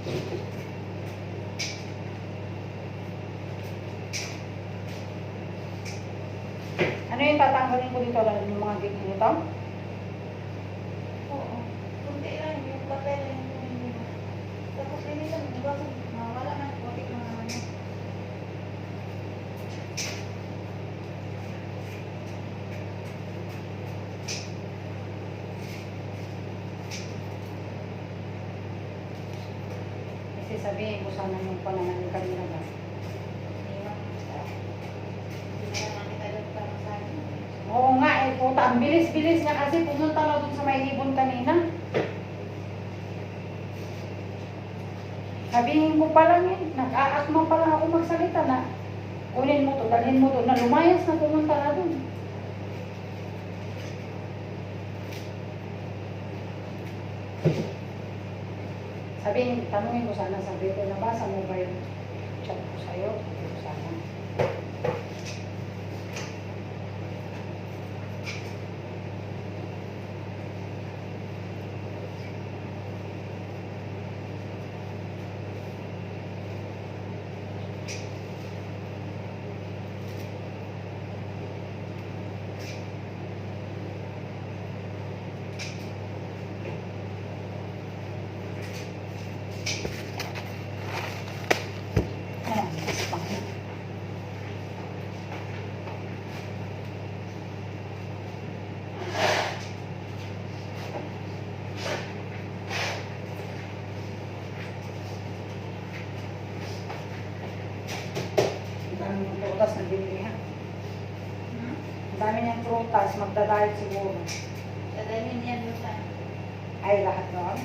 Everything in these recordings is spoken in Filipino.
Ano yung tatanggalin ko dito? Yung mga gate nito? Oo. Kunti lang yung papel yung tapos ini lang, wala na, kunti lang naman yun. Kasi sabihin ko sana yung panananin kanina ba? Oo nga eh, puta. Ang bilis-bilis niya kasi pumunta na dun sa may ibon kanina. Sabihin ko pa lang eh, nag-aakma pa lang ako magsalita na kunin mo to, dalhin mo to, na lumayas na pumunta na dun. Sabihin, tanungin ko sana, sabi ko, nabasa mo ba yung chat ko sa'yo? Sabi ko sana. Prutas na binili ha. Ang dami niyang prutas, magdadayot siguro. Dadalhin yan doon sa Ay, lahat doon.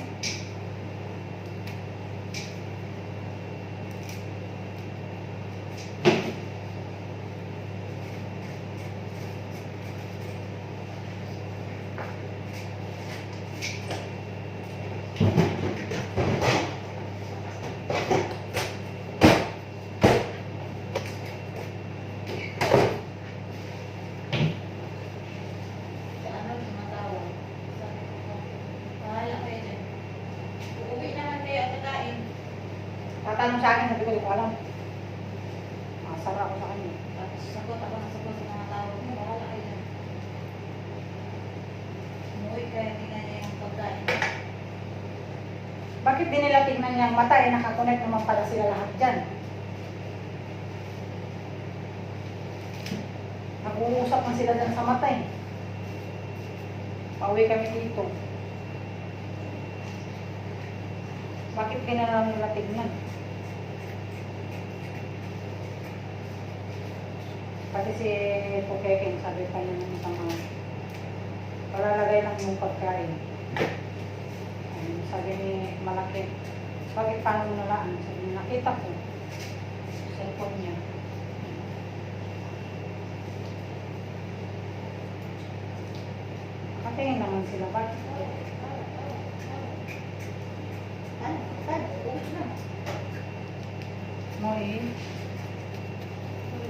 ano, tumatawag. Sabi ko, bahala kayo dyan. Uuwi naman kayo at kakain. Tatanong sa akin, sabi ko, di ko alam. Masara ako sa kanya. Tapos sagot ako ng sagot sa mga tawag mo, bahala kayo dyan. Umuwi kayo, tingnan niya yung pagkain. Bakit di nila tignan niyang mata? Eh, nakakonect naman pala sila lahat dyan. Nag-uusap na sila dyan sa mata eh. Pauwi kami dito. Bakit di na lang nila tignan? Pati si Pukeking, sabi pa niya ng isang mga palalagay lang yung pagkain. Sabi ni Malaki, bakit paano mo nalaan? Sabi niya, nakita ko. Cellphone niya. Nakatingin naman sila, bakit? Mo eh.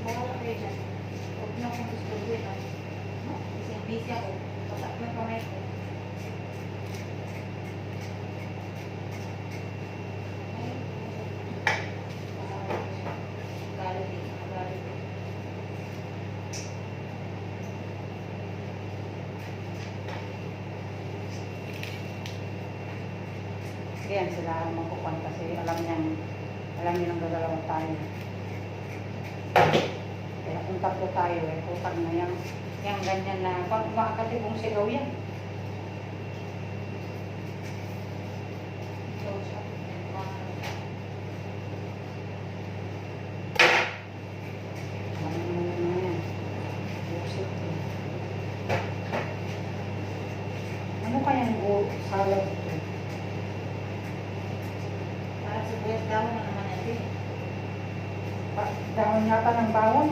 Bahala kayo dyan. Huwag na akong istorbuhin. Kasi busy ako. Pasak na kamay ko. Yan sila magkukuhan kasi alam niya nang gagalawan tayo. Kaya kung tatlo tayo eh, putang na yung ganyan na, pag makakatibong sigaw yan. Ano kayang salad ito? Para sa buwet dahon na naman natin. Dahon yata ng bawang.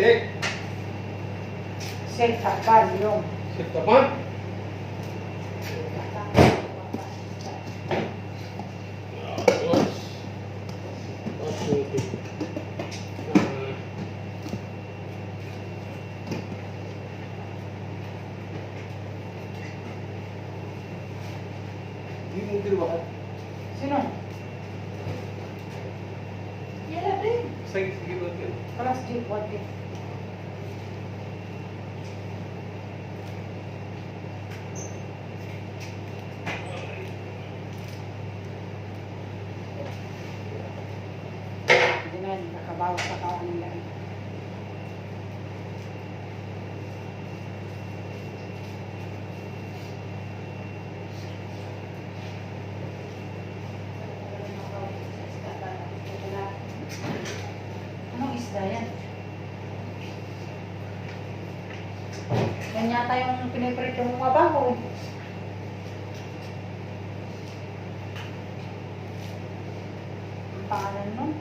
Sick. Sekta Balyong. Sekta pa? Tapos, okay. Hindi mo ginawa. Sino? Yala din. Sige, sige, okay. Kelas G, what day? Hindi na, nakabawas sa kawan nila. Anong isda yan? Yan yata yung piniprito mong mabaho. Ang pangalan nun?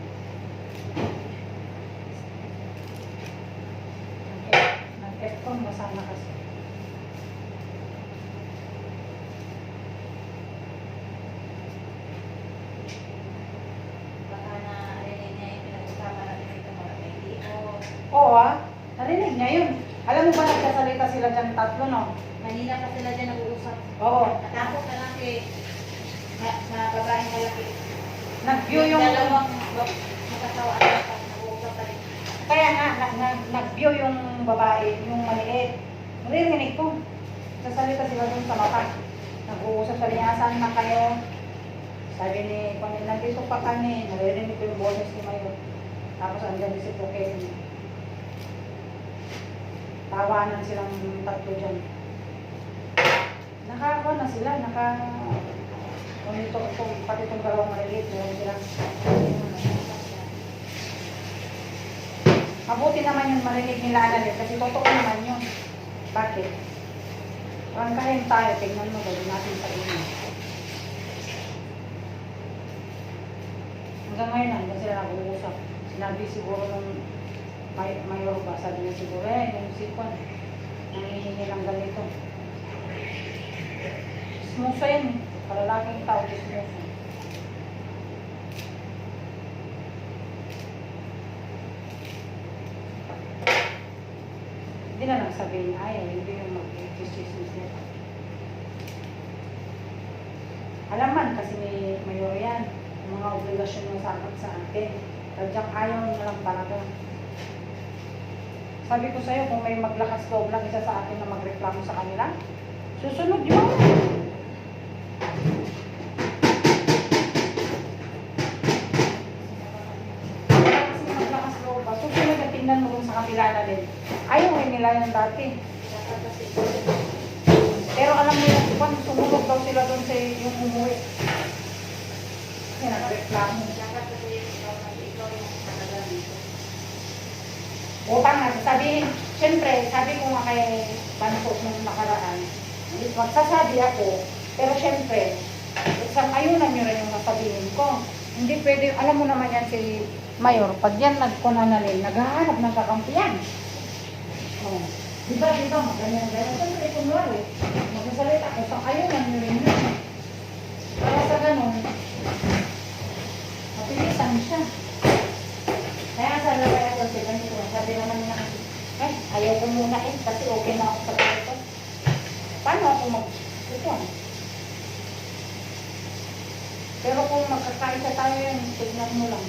Nag-F-con, masama kasi. Baka narinig niya yung pinag-usapan natin dito mga kaibigan. Oo narinig niya yun. Alam mo ba nagkasalita sila dyan tatlo, no? Kanina pa sila dyan nag-uusap. Oo. Natapos na lang na babaeng malaki. Nag-view yung... Dalawang nakasawaan na pa, nag-uusap pa rin. Kaya nga, nag-view yung babae, yung maliit. Naririnig ko. Sasalita sila dun sa mata. Nag-uusap sa niya, saan na kayo? Sabi ni, kung nandito pa kami, naririnig ko yung boses ni Mayo. Tapos andyan si Puket. Tawanan silang tatlo dyan. Nakakuha na sila, pati itong dalawang maliliit, meron silang. Mabuti naman yung marinig nila Annalyn kasi totoo naman yun. Bakit? Parang kain tayo, tingnan mo, gawin natin sa inyo. Hanggang ngayon, hanggang sila nag-uusap. Sinabi siguro nung mayor ba, sabi niya siguro, yung sikon, nangihingi lang ganito. Smusa yan, palalaking tao, smusa. Hindi na lang sabihin, hindi yung mag-chismis nila. Alaman kasi may mayor yan, yung mga obligasyon ng sapat sa atin. Tadyang ayaw nyo lang talaga. Sabi ko sa'yo, kung may maglakas loob lang isa sa atin na magreklamo sa kanila, susunod yun. Wala kasi maglakas loob ba? Susunod na tingnan mo dun sa kapila na din. Ayaw rin nila yung dati. Pero alam mo yung kung sumulog daw sila dun sa yung umuwi. Kasi nagreklamo. Utang na, sabihin, siyempre, sabi ko nga kay Bantot nung nakaraan, magsasabi ako, pero siyempre, isang ayunan nyo rin yung nasabihin ko. Hindi pwede, alam mo naman yan si Mayor, pag yan nagkunanalin, naghahanap ng kakampiyan. Oh. Diba, ganyan. Siyempre, kunwari, magsasalita, isang ayunan nyo rin yun. Para sa ganun, mapilisan siya. Kaya sa labay ako si ganito, sabi naman niya, ayaw ko muna kasi okay na ako sa ganito. Paano ako mag-ipon? Pero kung magkakaisa tayo yun, tignan mo lang.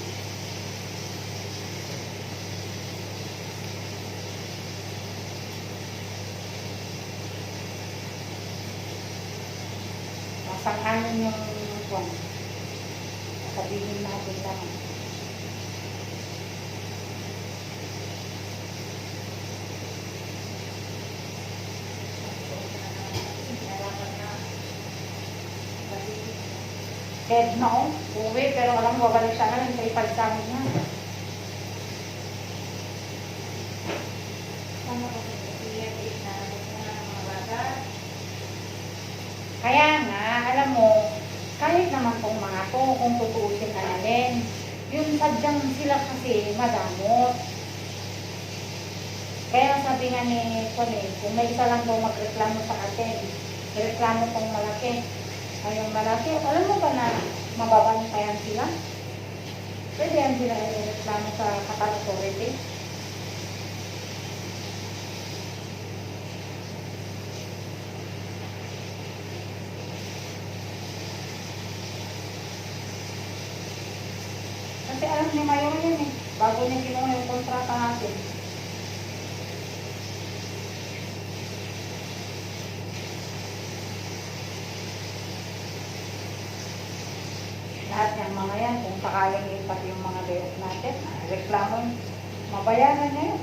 Masang-anin yung kwan. Sabihin natin lang. Head na uwi, pero alam mo, babalik siya na rin sa ipagsamit niya. Ano kasi i-update na mga bata? Kaya nga, alam mo, kahit naman tong mga to, kung tutuusin na natin, yung sadyang sila kasi madamot. Kaya sabi nga ni Connie, kung may isa lang daw magreklamo sa atin, reklamo tong malaki. Ay yung malaki, alam mo ba na mababantayan sila? Pwede yan sila reklamo sa Qatar Authority. Kasi alam ni Mayor yun eh, bago niya kinuha yung kontrata natin. Lahat ng mga yan, kung sakaling ipat yung mga bayot natin, reklamo, mabayaran niya yun.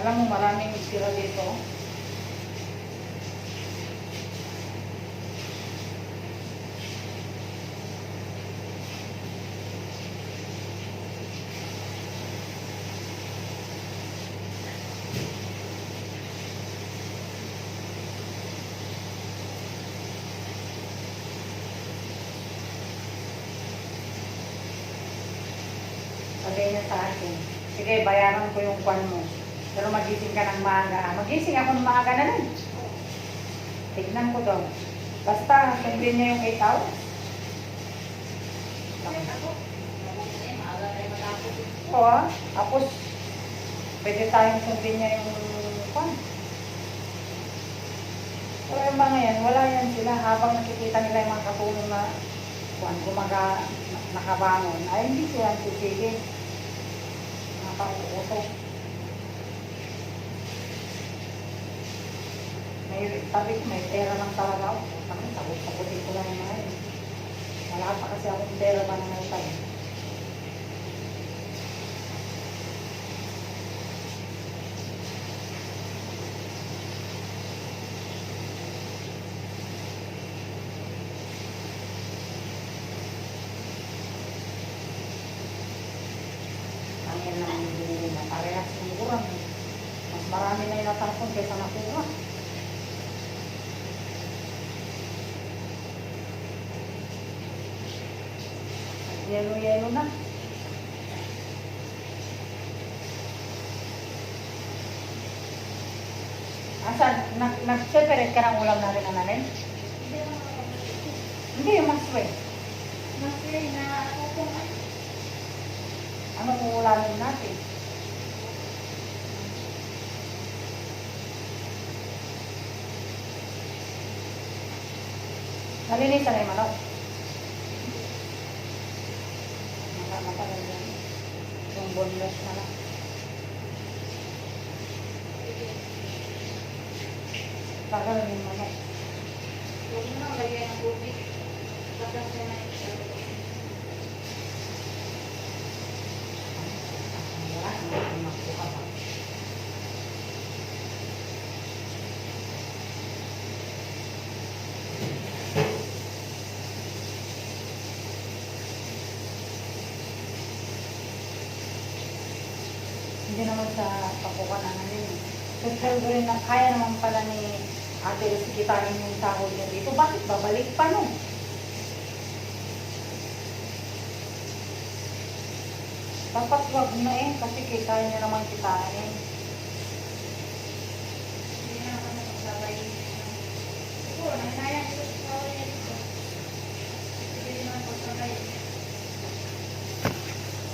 Alam mo, maraming sila dito. Sabi niya sa akin, sige, bayaran ko yung kwan mo. Pero magising ka ng maaga. Magising ako ng maaga na nun. Tignan ko daw. Basta, sundin niya yung 8 hours. Oo, tapos, pwede tayong sundin niya yung kwan. Pero yung mga yan, wala yan sila. Habang nakikita nila yung mga katulong na kwan, nakabangon, ay hindi sila titigil. Nakauuto. Sabi ko, may pera lang talaga ako. Takot-takotin ko lang yung mga yun. Wala pa kasi akong pera ba na naitay. Ang yan lang yung binili na parehas ng kurang. Mas marami na yung natapon kaysa nakuha. Yelo-yelo na. Asan? Nag-separate ka ng ulam natin, Analin? Hindi ako makapagpapit. Hindi, yung maswe. Masaya na ako kung ano. Anong uulamin natin? Nalinisan na yung manok. Matagal yan. Yung boneless na lang. Tagal yung manok. Huwag mo nang lagyan ng tubig. Tapos na na Wala, hindi makuha pa. Hindi naman sa pakukan na namin. Social rin na kaya naman pala ni Ate Lucy kitain yung sahod niya dito. Bakit babalik pa no? Dapat wag na eh, kasi kita niya naman kitain.